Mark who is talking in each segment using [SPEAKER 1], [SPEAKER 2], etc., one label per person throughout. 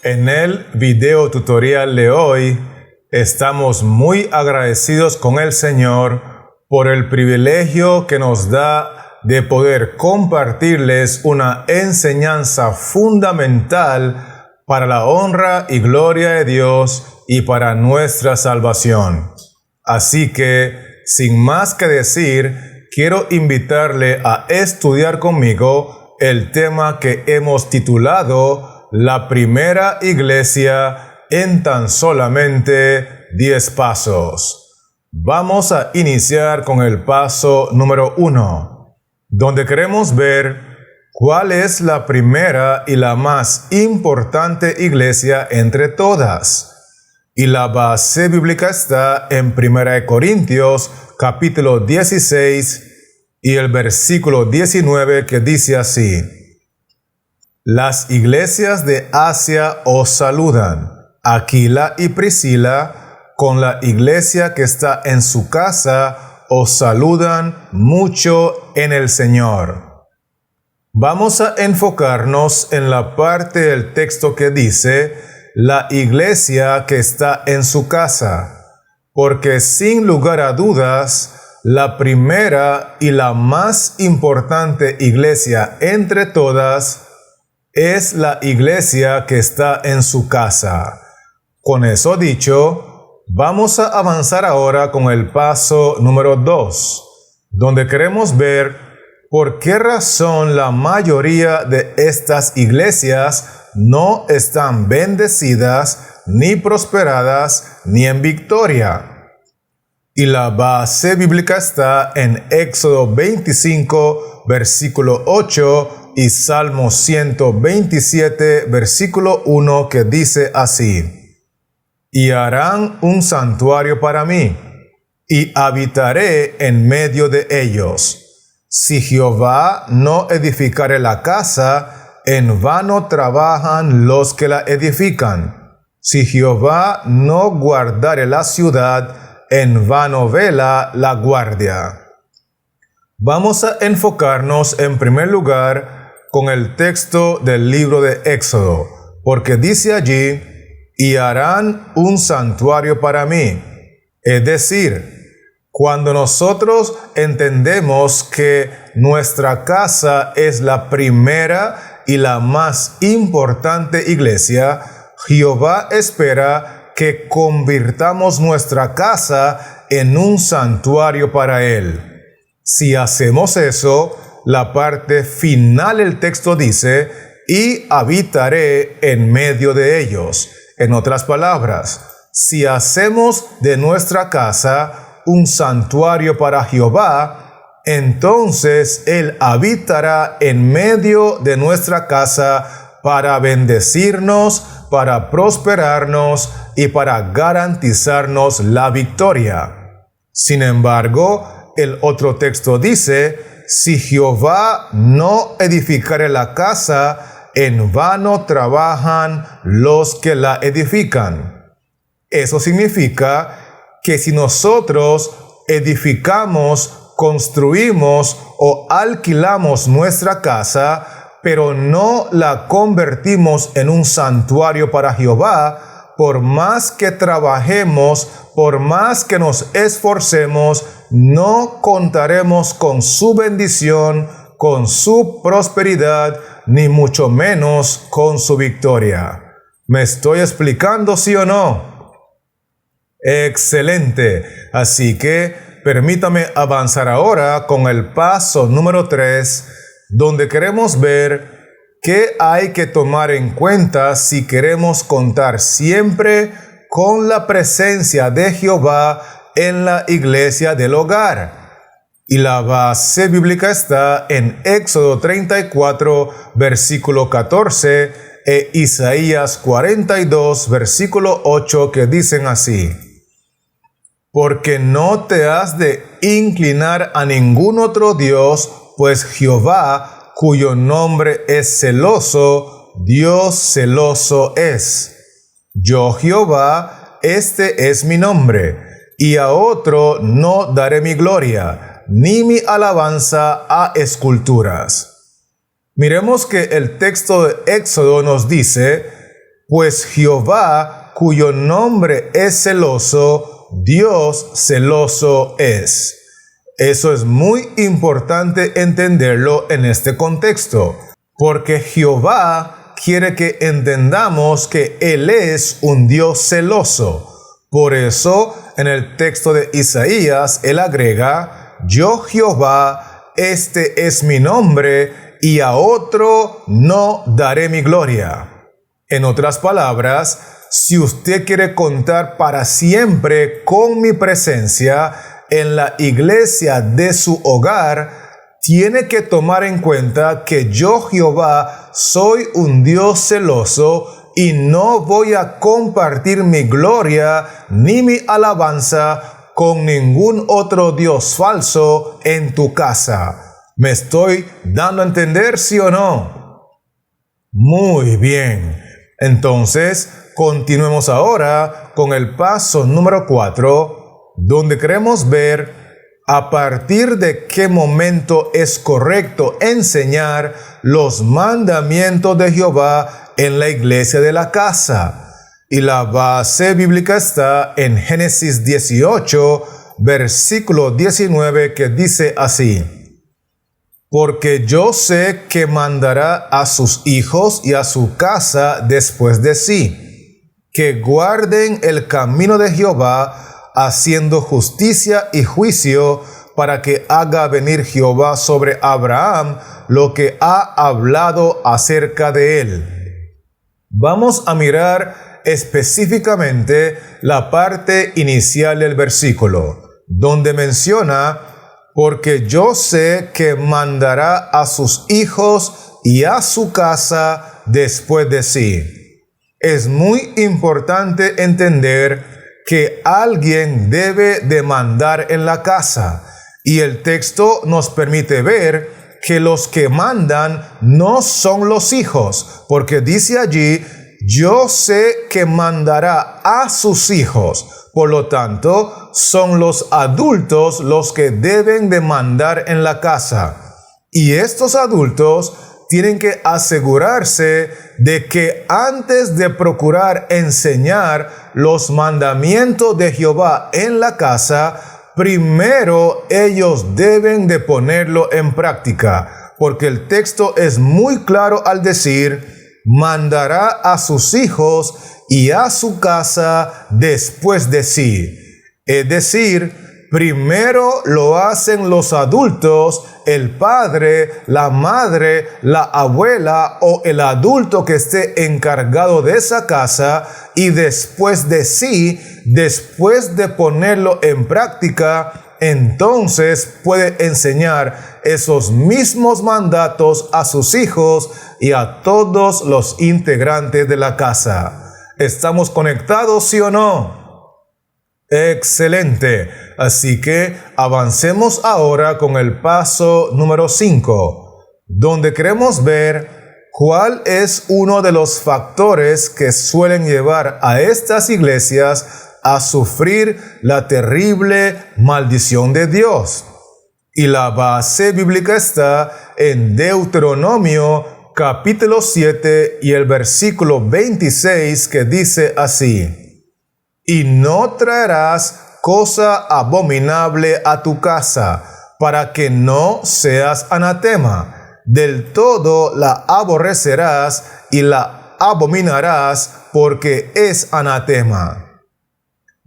[SPEAKER 1] En el video tutorial de hoy estamos muy agradecidos con el Señor por el privilegio que nos da de poder compartirles una enseñanza fundamental para la honra y gloria de Dios y para nuestra salvación. Así que, sin más que decir, quiero invitarle a estudiar conmigo el tema que hemos titulado La primera iglesia en tan solamente 10 pasos. Vamos a iniciar con el paso número 1, donde queremos ver cuál es la primera y la más importante iglesia entre todas. Y la base bíblica está en 1 Corintios capítulo 16 y el versículo 19, que dice así: Las iglesias de Asia os saludan. Aquila y Priscila, con la iglesia que está en su casa, os saludan mucho en el Señor. Vamos a enfocarnos en la parte del texto que dice la iglesia que está en su casa, porque sin lugar a dudas, la primera y la más importante iglesia entre todas es la iglesia que está en su casa. Con eso dicho, vamos a avanzar ahora con el paso número 2, donde queremos ver por qué razón la mayoría de estas iglesias no están bendecidas, ni prosperadas, ni en victoria. Y la base bíblica está en Éxodo 25, versículo 8, y Salmo 127, versículo 1, que dice así: Y harán un santuario para mí, y habitaré en medio de ellos. Si Jehová no edificare la casa, en vano trabajan los que la edifican. Si Jehová no guardare la ciudad, en vano vela la guardia. Vamos a enfocarnos en primer lugar con el texto del libro de Éxodo, porque dice allí: y harán un santuario para mí. Es decir, cuando nosotros entendemos que nuestra casa es la primera y la más importante iglesia, Jehová espera que convirtamos nuestra casa en un santuario para Él. Si hacemos eso, la parte final del texto dice: y habitaré en medio de ellos. En otras palabras, si hacemos de nuestra casa un santuario para Jehová, entonces Él habitará en medio de nuestra casa para bendecirnos, para prosperarnos y para garantizarnos la victoria. Sin embargo, el otro texto dice: si Jehová no edificare la casa, en vano trabajan los que la edifican. Eso significa que si nosotros edificamos, construimos o alquilamos nuestra casa, pero no la convertimos en un santuario para Jehová, por más que trabajemos, por más que nos esforcemos, no contaremos con su bendición, con su prosperidad, ni mucho menos con su victoria. ¿Me estoy explicando, sí o no? Excelente. Así que permítame avanzar ahora con el paso número 3, donde queremos ver qué hay que tomar en cuenta si queremos contar siempre con la presencia de Jehová en la iglesia del hogar. Y la base bíblica está en Éxodo 34, versículo 14, e Isaías 42, versículo 8, que dicen así: Porque no te has de inclinar a ningún otro Dios, pues Jehová, cuyo nombre es celoso, Dios celoso es. Yo Jehová, este es mi nombre, y a otro no daré mi gloria, ni mi alabanza a esculturas. Miremos que el texto de Éxodo nos dice pues Jehová, cuyo nombre es celoso, Dios celoso es. Eso es muy importante entenderlo en este contexto, porque Jehová quiere que entendamos que Él es un Dios celoso. Por eso, en el texto de Isaías, Él agrega, yo Jehová, este es mi nombre, y a otro no daré mi gloria. En otras palabras, si usted quiere contar para siempre con mi presencia en la iglesia de su hogar, tiene que tomar en cuenta que yo Jehová soy un Dios celoso y no voy a compartir mi gloria ni mi alabanza con ningún otro Dios falso en tu casa. ¿Me estoy dando a entender, sí o no? Muy bien. Entonces, continuemos ahora con el paso número 4, donde queremos ver a partir de qué momento es correcto enseñar los mandamientos de Jehová en la iglesia de la casa. Y la base bíblica está en Génesis 18, versículo 19, que dice así: porque yo sé que mandará a sus hijos y a su casa después de sí, que guarden el camino de Jehová, haciendo justicia y juicio, para que haga venir Jehová sobre Abraham lo que ha hablado acerca de él. Vamos a mirar específicamente la parte inicial del versículo, donde menciona: porque yo sé que mandará a sus hijos y a su casa después de sí. Es muy importante entender que alguien debe de mandar en la casa, y el texto nos permite ver que los que mandan no son los hijos, porque dice allí, yo sé que mandará a sus hijos. Por lo tanto, son los adultos los que deben de mandar en la casa. Y estos adultos tienen que asegurarse de que antes de procurar enseñar los mandamientos de Jehová en la casa, primero ellos deben de ponerlo en práctica. Porque el texto es muy claro al decir, mandará a sus hijos y a su casa después de sí. Es decir, primero lo hacen los adultos, el padre, la madre, la abuela o el adulto que esté encargado de esa casa, y después de sí, después de ponerlo en práctica, entonces puede enseñar esos mismos mandatos a sus hijos y a todos los integrantes de la casa. ¿Estamos conectados, sí o no? Excelente. Así que avancemos ahora con el paso número 5, donde queremos ver cuál es uno de los factores que suelen llevar a estas iglesias a sufrir la terrible maldición de Dios. Y la base bíblica está en Deuteronomio capítulo 7 y el versículo 26, que dice así: y no traerás cosa abominable a tu casa, para que no seas anatema. Del todo la aborrecerás y la abominarás, porque es anatema.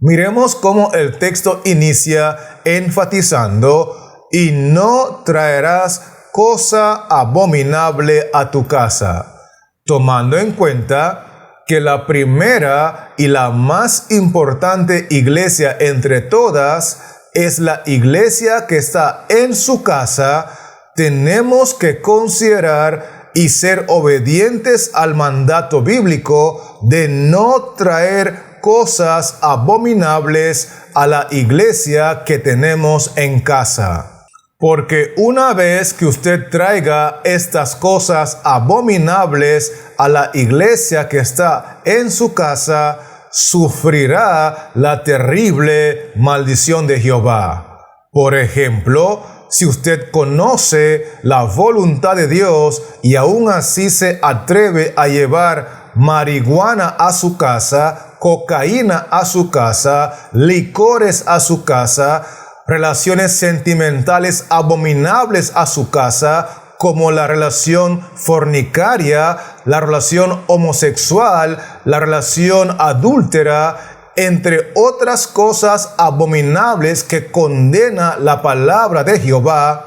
[SPEAKER 1] Miremos cómo el texto inicia enfatizando: y no traerás cosa abominable a tu casa, tomando en cuenta que la primera y la más importante iglesia entre todas es la iglesia que está en su casa. Tenemos que considerar y ser obedientes al mandato bíblico de no traer cosas abominables a la iglesia que tenemos en casa. Porque una vez que usted traiga estas cosas abominables a la iglesia que está en su casa, sufrirá la terrible maldición de Jehová. Por ejemplo, si usted conoce la voluntad de Dios y aún así se atreve a llevar marihuana a su casa, cocaína a su casa, licores a su casa, relaciones sentimentales abominables a su casa, como la relación fornicaria, la relación homosexual, la relación adúltera, entre otras cosas abominables que condena la palabra de Jehová,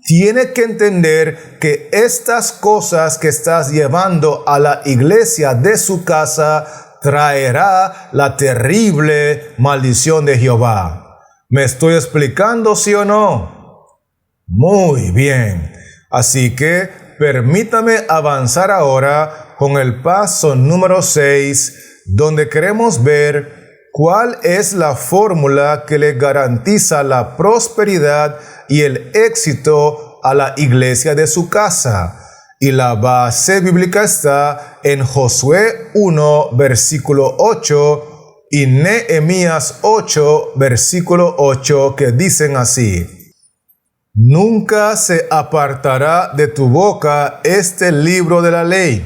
[SPEAKER 1] tiene que entender que estas cosas que estás llevando a la iglesia de su casa traerá la terrible maldición de Jehová. ¿Me estoy explicando, sí o no? Muy bien. Así que permítame avanzar ahora con el paso número 6, donde queremos ver cuál es la fórmula que le garantiza la prosperidad y el éxito a la iglesia de su casa. Y la base bíblica está en Josué 1, versículo 8 y Nehemías 8, versículo 8, que dicen así: Nunca se apartará de tu boca este libro de la ley,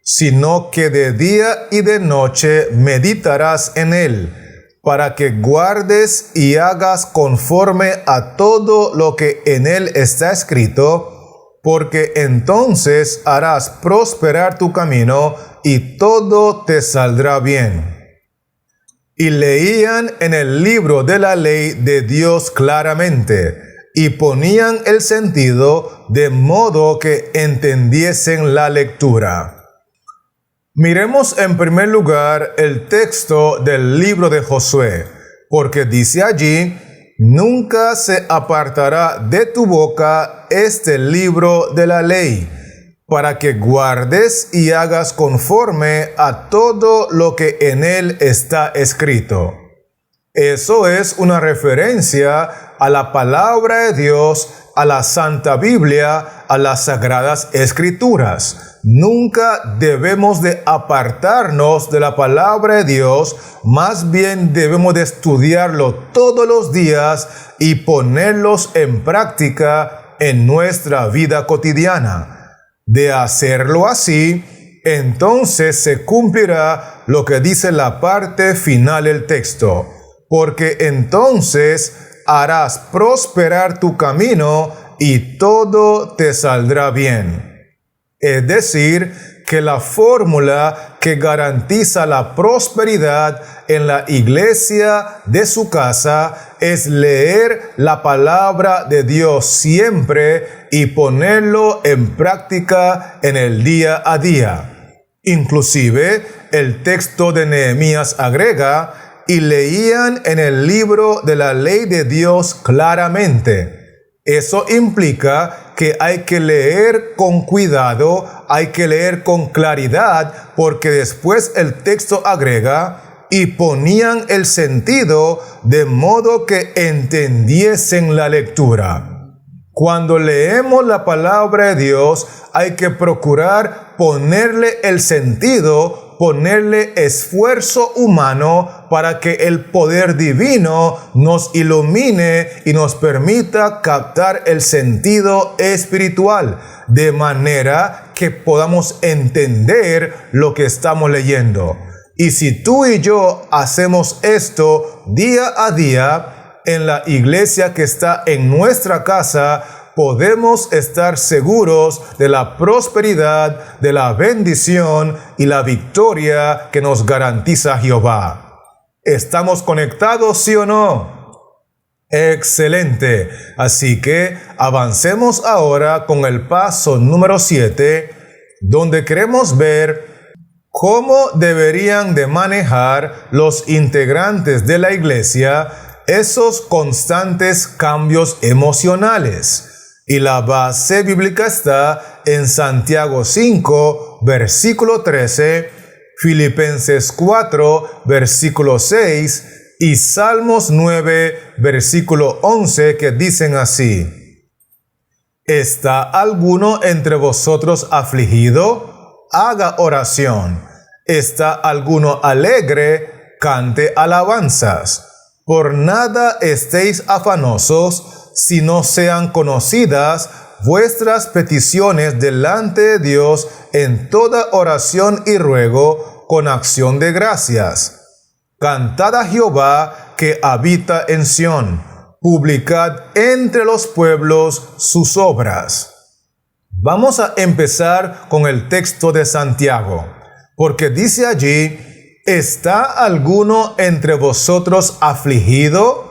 [SPEAKER 1] sino que de día y de noche meditarás en él, para que guardes y hagas conforme a todo lo que en él está escrito, porque entonces harás prosperar tu camino y todo te saldrá bien. Y leían en el libro de la ley de Dios claramente, y ponían el sentido de modo que entendiesen la lectura. Miremos en primer lugar el texto del libro de Josué, porque dice allí: Nunca se apartará de tu boca este libro de la ley, para que guardes y hagas conforme a todo lo que en él está escrito. Eso es una referencia a la palabra de Dios, a la Santa Biblia, a las Sagradas Escrituras. Nunca debemos de apartarnos de la palabra de Dios, más bien debemos de estudiarlo todos los días y ponerlos en práctica en nuestra vida cotidiana. De hacerlo así, entonces se cumplirá lo que dice la parte final del texto, porque entonces harás prosperar tu camino y todo te saldrá bien. Es decir, que la fórmula que garantiza la prosperidad en la iglesia de su casa es leer la palabra de Dios siempre y ponerlo en práctica en el día a día. Inclusive, el texto de Nehemías agrega: y leían en el libro de la ley de Dios claramente. Eso implica que hay que leer con cuidado, hay que leer con claridad, porque después el texto agrega: y ponían el sentido de modo que entendiesen la lectura. Cuando leemos la palabra de Dios, hay que procurar ponerle el sentido, ponerle esfuerzo humano para que el poder divino nos ilumine y nos permita captar el sentido espiritual, de manera que podamos entender lo que estamos leyendo. Y si tú y yo hacemos esto día a día en la iglesia que está en nuestra casa, podemos estar seguros de la prosperidad, de la bendición y la victoria que nos garantiza Jehová. ¿Estamos conectados, sí o no? Excelente. Así que avancemos ahora con el paso número 7, donde queremos ver cómo deberían de manejar los integrantes de la iglesia esos constantes cambios emocionales. Y la base bíblica está en Santiago 5, versículo 13, Filipenses 4, versículo 6 y Salmos 9, versículo 11, que dicen así: ¿Está alguno entre vosotros afligido? Haga oración. ¿Está alguno alegre? Cante alabanzas. Por nada estéis afanosos, si no sean conocidas vuestras peticiones delante de Dios en toda oración y ruego con acción de gracias. Cantad a Jehová que habita en Sión, publicad entre los pueblos sus obras. Vamos a empezar con el texto de Santiago, porque dice allí: ¿está alguno entre vosotros afligido?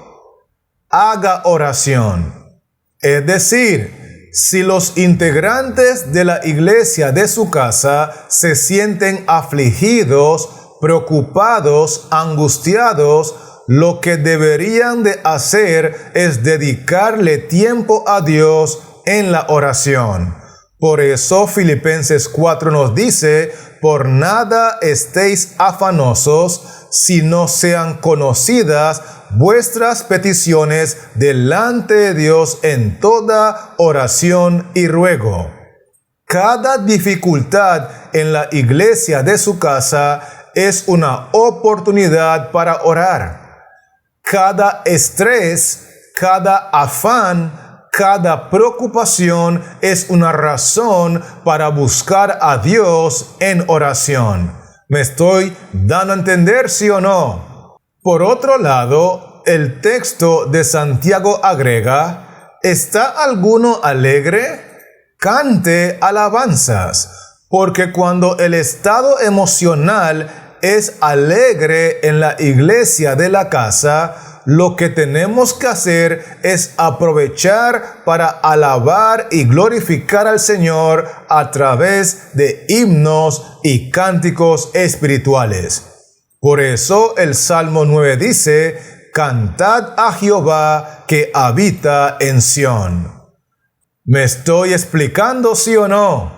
[SPEAKER 1] Haga oración. Es decir, si los integrantes de la iglesia de su casa se sienten afligidos, preocupados, angustiados, lo que deberían de hacer es dedicarle tiempo a Dios en la oración. Por eso Filipenses 4 nos dice: por nada estéis afanosos, si no sean conocidas vuestras peticiones delante de Dios en toda oración y ruego. Cada dificultad en la iglesia de su casa es una oportunidad para orar. Cada estrés, cada afán, cada preocupación es una razón para buscar a Dios en oración. ¿Me estoy dando a entender, sí o no? Por otro lado, el texto de Santiago agrega: ¿está alguno alegre? Cante alabanzas, porque cuando el estado emocional es alegre en la iglesia de la casa, lo que tenemos que hacer es aprovechar para alabar y glorificar al Señor a través de himnos y cánticos espirituales. Por eso el Salmo 9 dice: cantad a Jehová que habita en Sión. ¿Me estoy explicando, sí o no?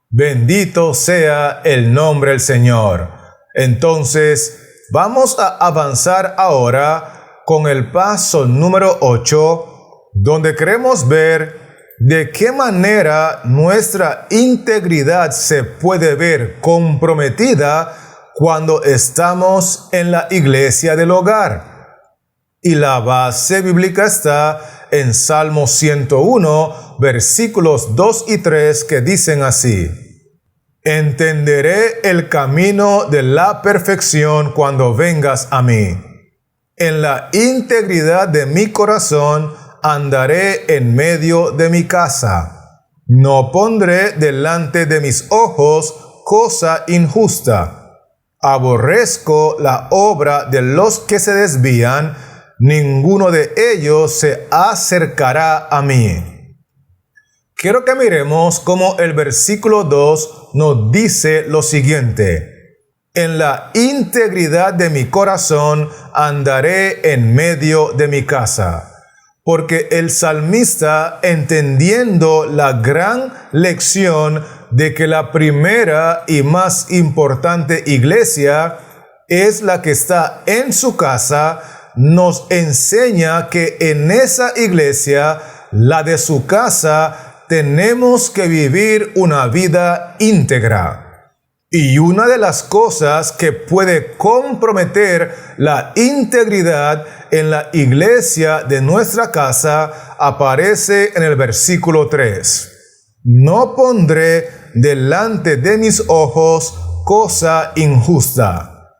[SPEAKER 1] Bendito sea el nombre del Señor. Entonces, vamos a avanzar ahora con el paso número 8, donde queremos ver de qué manera nuestra integridad se puede ver comprometida cuando estamos en la iglesia del hogar. Y la base bíblica está en Salmo 101, versículos 2 y 3, que dicen así: entenderé el camino de la perfección cuando vengas a mí. En la integridad de mi corazón andaré en medio de mi casa. No pondré delante de mis ojos cosa injusta. Aborrezco la obra de los que se desvían, ninguno de ellos se acercará a mí. Quiero que miremos cómo el versículo 2 nos dice lo siguiente: en la integridad de mi corazón andaré en medio de mi casa. Porque el salmista, entendiendo la gran lección de que la primera y más importante iglesia es la que está en su casa, nos enseña que en esa iglesia, la de su casa, tenemos que vivir una vida íntegra. Y una de las cosas que puede comprometer la integridad en la iglesia de nuestra casa aparece en el versículo 3. No pondré delante de mis ojos cosa injusta.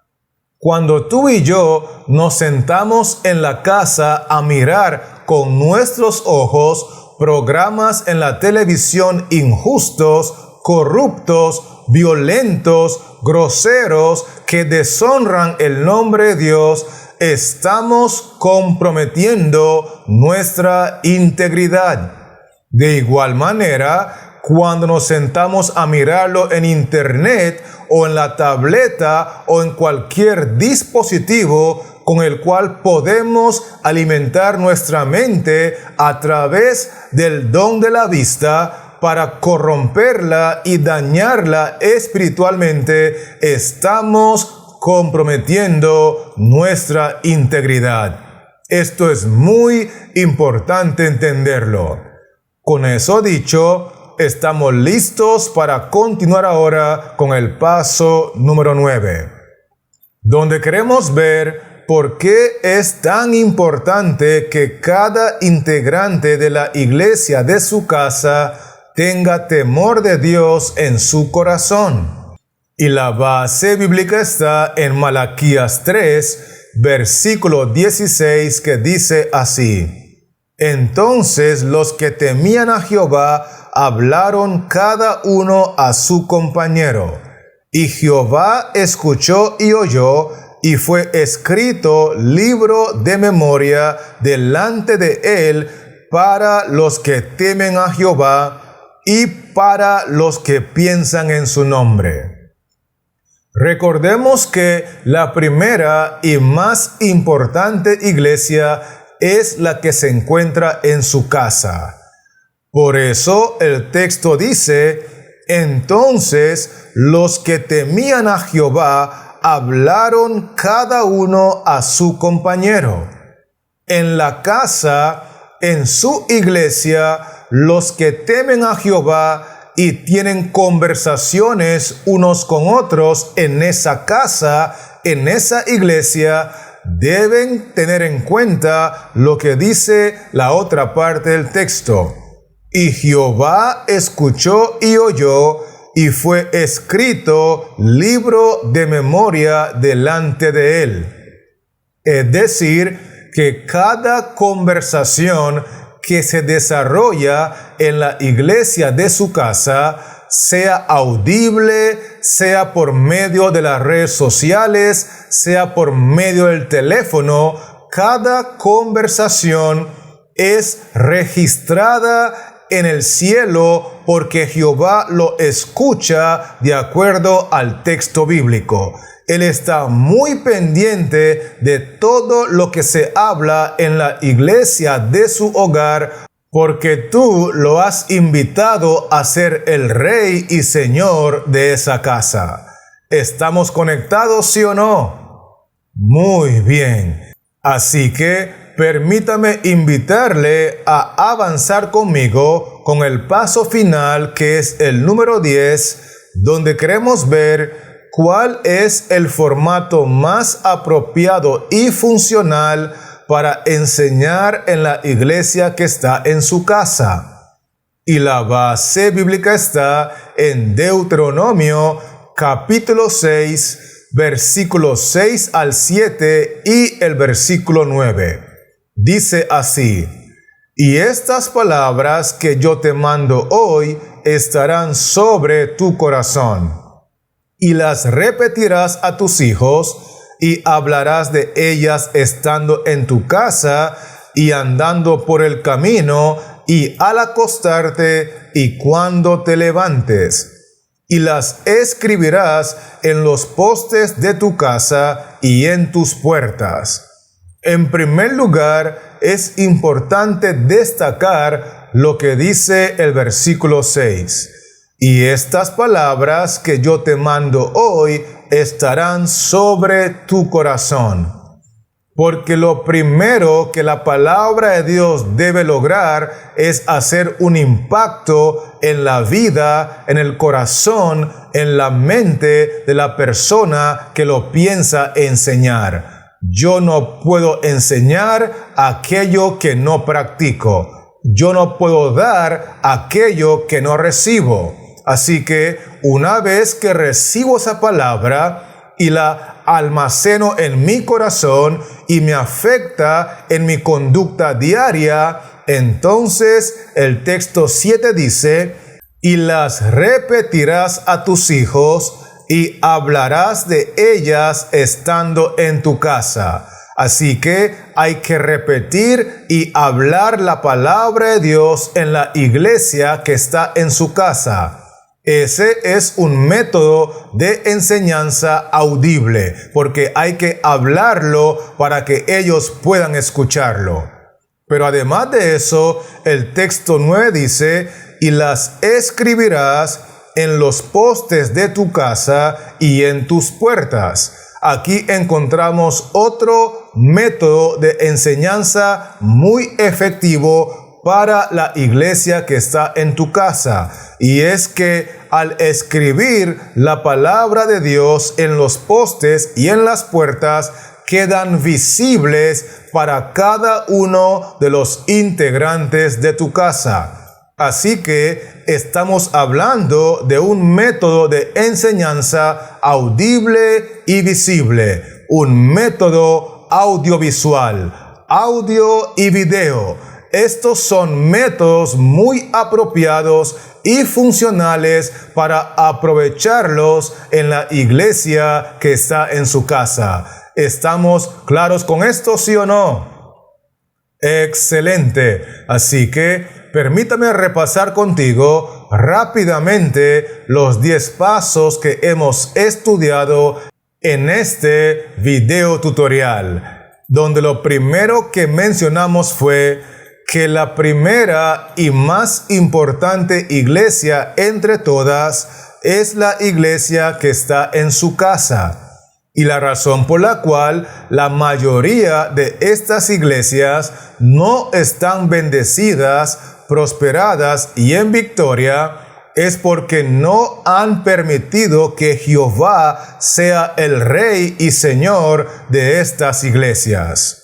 [SPEAKER 1] Cuando tú y yo nos sentamos en la casa a mirar con nuestros ojos programas en la televisión injustos, corruptos, violentos, groseros, que deshonran el nombre de Dios, estamos comprometiendo nuestra integridad. De igual manera, cuando nos sentamos a mirarlo en internet o en la tableta o en cualquier dispositivo con el cual podemos alimentar nuestra mente a través del don de la vista, para corromperla y dañarla espiritualmente, estamos comprometiendo nuestra integridad. Esto es muy importante entenderlo. Con eso dicho, estamos listos para continuar ahora con el paso número 9, donde queremos ver por qué es tan importante que cada integrante de la iglesia de su casa tenga temor de Dios en su corazón. Y la base bíblica está en Malaquías 3, versículo 16, que dice así: Entonces los que temían a Jehová hablaron cada uno a su compañero, y Jehová escuchó y oyó, y fue escrito libro de memoria delante de él para los que temen a Jehová y para los que piensan en su nombre. Recordemos que la primera y más importante iglesia es la que se encuentra en su casa. Por eso el texto dice: Entonces los que temían a Jehová hablaron cada uno a su compañero. En la casa, en su iglesia, los que temen a Jehová y tienen conversaciones unos con otros en esa casa, en esa iglesia, deben tener en cuenta lo que dice la otra parte del texto. Y Jehová escuchó y oyó, y fue escrito libro de memoria delante de él. Es decir, que cada conversación que se desarrolla en la iglesia de su casa, sea audible, sea por medio de las redes sociales, sea por medio del teléfono, cada conversación es registrada en el cielo porque Jehová lo escucha de acuerdo al texto bíblico. Él está muy pendiente de todo lo que se habla en la iglesia de su hogar, porque tú lo has invitado a ser el rey y señor de esa casa. ¿Estamos conectados, sí o no? Muy bien. Así que permítame invitarle a avanzar conmigo con el paso final, que es el número 10, donde queremos ver cuál es el formato más apropiado y funcional para enseñar en la iglesia que está en su casa. Y la base bíblica está en Deuteronomio capítulo 6, versículos 6 al 7 y el versículo 9. Dice así: Y estas palabras que yo te mando hoy estarán sobre tu corazón, y las repetirás a tus hijos, y hablarás de ellas estando en tu casa, y andando por el camino, y al acostarte, y cuando te levantes. Y las escribirás en los postes de tu casa y en tus puertas. En primer lugar, es importante destacar lo que dice el versículo 6. Y estas palabras que yo te mando hoy estarán sobre tu corazón. Porque lo primero que la palabra de Dios debe lograr es hacer un impacto en la vida, en el corazón, en la mente de la persona que lo piensa enseñar. Yo no puedo enseñar aquello que no practico. Yo no puedo dar aquello que no recibo. Así que una vez que recibo esa palabra y la almaceno en mi corazón y me afecta en mi conducta diaria, entonces el texto 7 dice: y las repetirás a tus hijos, y hablarás de ellas estando en tu casa. Así que hay que repetir y hablar la palabra de Dios en la iglesia que está en su casa. Ese es un método de enseñanza audible, porque hay que hablarlo para que ellos puedan escucharlo. Pero además de eso, el texto 9 dice: y las escribirás en los postes de tu casa y en tus puertas. Aquí encontramos otro método de enseñanza muy efectivo para la iglesia que está en tu casa. Y es que al escribir la palabra de Dios en los postes y en las puertas, quedan visibles para cada uno de los integrantes de tu casa. Así que estamos hablando de un método de enseñanza audible y visible, un método audiovisual, audio y video. Estos son métodos muy apropiados y funcionales para aprovecharlos en la iglesia que está en su casa. ¿Estamos claros con esto, sí o no? Excelente. Así que permítame repasar contigo rápidamente los 10 pasos que hemos estudiado en este video tutorial, donde lo primero que mencionamos fue que la primera y más importante iglesia entre todas es la iglesia que está en su casa. Y la razón por la cual la mayoría de estas iglesias no están bendecidas, prosperadas y en victoria es porque no han permitido que Jehová sea el Rey y Señor de estas iglesias.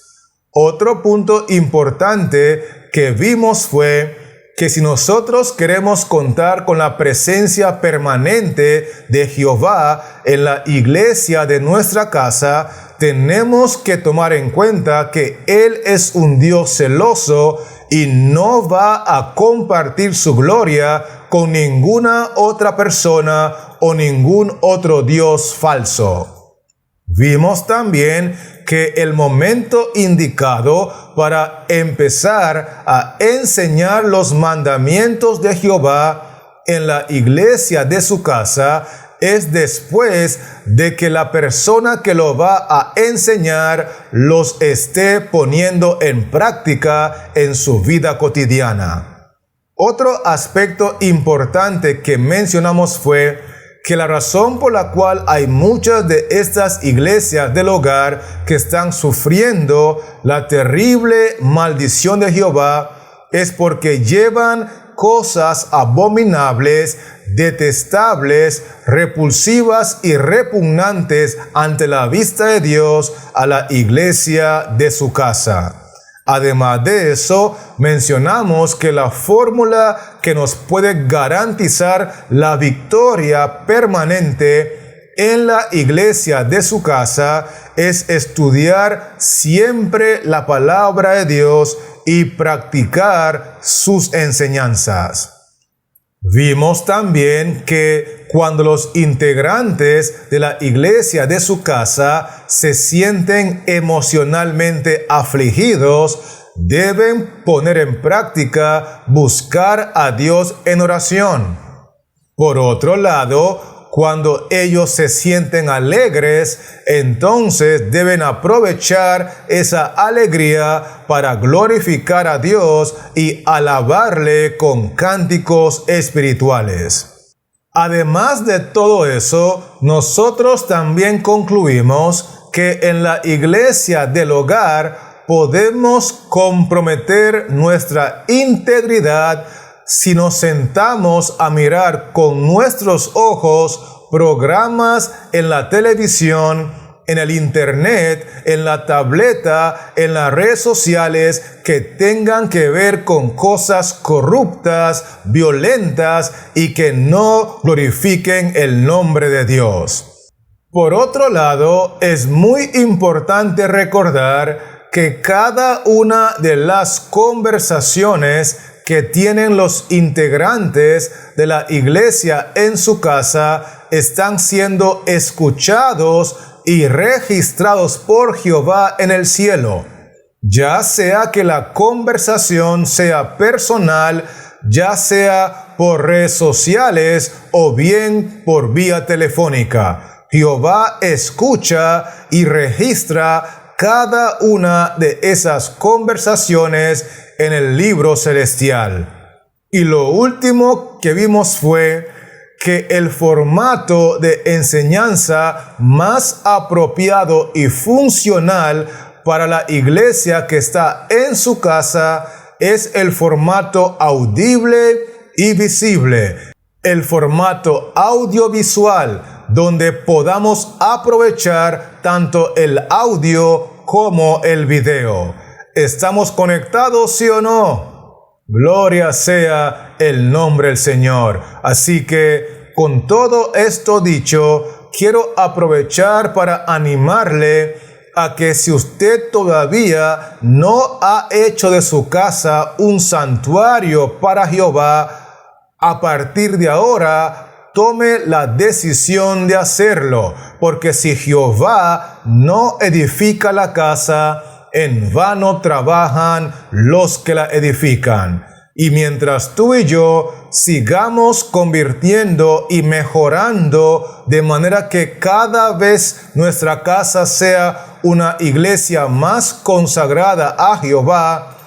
[SPEAKER 1] Otro punto importante que vimos fue que si nosotros queremos contar con la presencia permanente de Jehová en la iglesia de nuestra casa, tenemos que tomar en cuenta que Él es un Dios celoso y no va a compartir su gloria con ninguna otra persona o ningún otro Dios falso. Vimos también que el momento indicado para empezar a enseñar los mandamientos de Jehová en la iglesia de su casa es después de que la persona que lo va a enseñar los esté poniendo en práctica en su vida cotidiana. Otro aspecto importante que mencionamos fue que la razón por la cual hay muchas de estas iglesias del hogar que están sufriendo la terrible maldición de Jehová es porque llevan cosas abominables, detestables, repulsivas y repugnantes ante la vista de Dios a la iglesia de su casa. Además de eso, mencionamos que la fórmula que nos puede garantizar la victoria permanente en la iglesia de su casa es estudiar siempre la palabra de Dios y practicar sus enseñanzas. Vimos también que cuando los integrantes de la iglesia de su casa se sienten emocionalmente afligidos, deben poner en práctica buscar a Dios en oración. Por otro lado, cuando ellos se sienten alegres, entonces deben aprovechar esa alegría para glorificar a Dios y alabarle con cánticos espirituales. Además de todo eso, nosotros también concluimos que en la iglesia del hogar podemos comprometer nuestra integridad si nos sentamos a mirar con nuestros ojos programas en la televisión, en el internet, en la tableta, en las redes sociales que tengan que ver con cosas corruptas, violentas y que no glorifiquen el nombre de Dios. Por otro lado, es muy importante recordar que cada una de las conversaciones que tienen los integrantes de la iglesia en su casa están siendo escuchados y registrados por Jehová en el cielo, ya sea que la conversación sea personal, ya sea por redes sociales o bien por vía telefónica. Jehová escucha y registra cada una de esas conversaciones en el libro celestial. Y lo último que vimos fue que el formato de enseñanza más apropiado y funcional para la iglesia que está en su casa es el formato audible y visible, el formato audiovisual, donde podamos aprovechar tanto el audio como el video. ¿Estamos conectados, sí o no? Gloria sea el nombre del Señor. Así que, con todo esto dicho, quiero aprovechar para animarle a que si usted todavía no ha hecho de su casa un santuario para Jehová, a partir de ahora tome la decisión de hacerlo, porque si Jehová no edifica la casa, en vano trabajan los que la edifican. Y mientras tú y yo sigamos convirtiendo y mejorando de manera que cada vez nuestra casa sea una iglesia más consagrada a Jehová,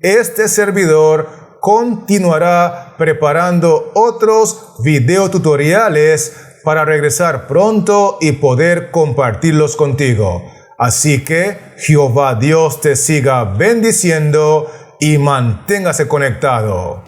[SPEAKER 1] este servidor continuará preparando otros videotutoriales para regresar pronto y poder compartirlos contigo. Así que Jehová Dios te siga bendiciendo y manténgase conectado.